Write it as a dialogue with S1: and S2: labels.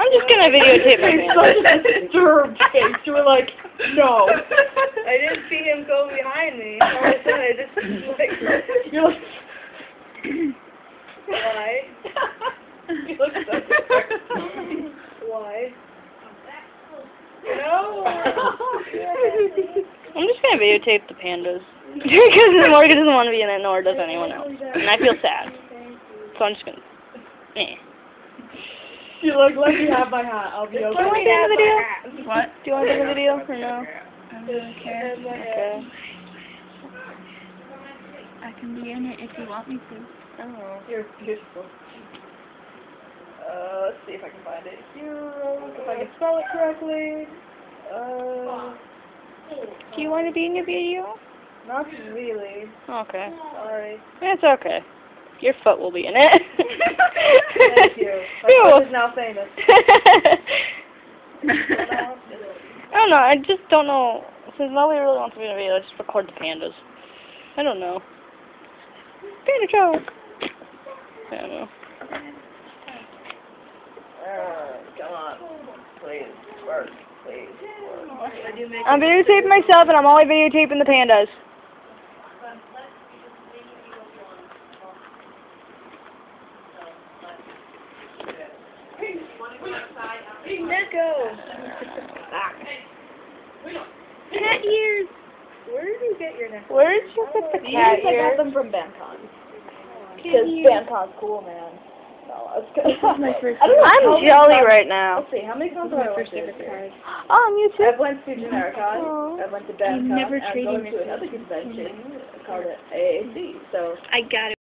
S1: I'm just gonna videotape my
S2: It's
S1: pandas.
S2: such a disturbed face. You were like, no.
S3: I didn't see him go behind me. All of a sudden, I just like,
S2: You're like,
S3: why?
S2: you look so disturbed.
S3: Why? No.
S1: I'm just gonna videotape the pandas. Because Morgan doesn't want to be in it, nor does anyone else. And I feel sad. So I'm just gonna...
S2: You look like you have my hat. I'll be
S1: Do you
S2: okay.
S1: want to be in the video?
S4: What?
S1: Do you want to be in the video or no?
S4: I don't really care.
S1: Okay.
S4: I can be in it if you want me to.
S1: Oh.
S2: You're beautiful. Let's see if I can find it. If I can spell it correctly.
S1: Do you want to be in the video?
S2: Not really.
S1: Okay.
S2: Sorry.
S1: It's okay. Your foot will be in it.
S2: Thank you. My foot is now famous.
S1: I don't know. I just don't know. Since nobody really wants to be in a video, I just record the pandas. I don't know. Panda joke. I don't know.
S2: Come on. Please. Work. Please. Work.
S1: I'm videotaping myself, and I'm only videotaping the pandas.
S3: Nico. Cat ears. Where did you get your necklace?
S1: Where did you get the cat
S2: I got
S1: ears?
S2: them from BandCon. Because BandCon's cool, man. No, I was gonna.
S4: my first
S2: I don't know
S1: I'm
S2: how many
S1: jelly
S2: cons-
S1: right now.
S2: Let's see, how many cons have I went to?
S1: Oh, on YouTube.
S2: I've went to Genericon,
S1: Aw.
S2: I've went to BandCon,
S4: never
S2: and I'm
S4: traded
S2: going to another convention called it AAC, so.
S4: I got it.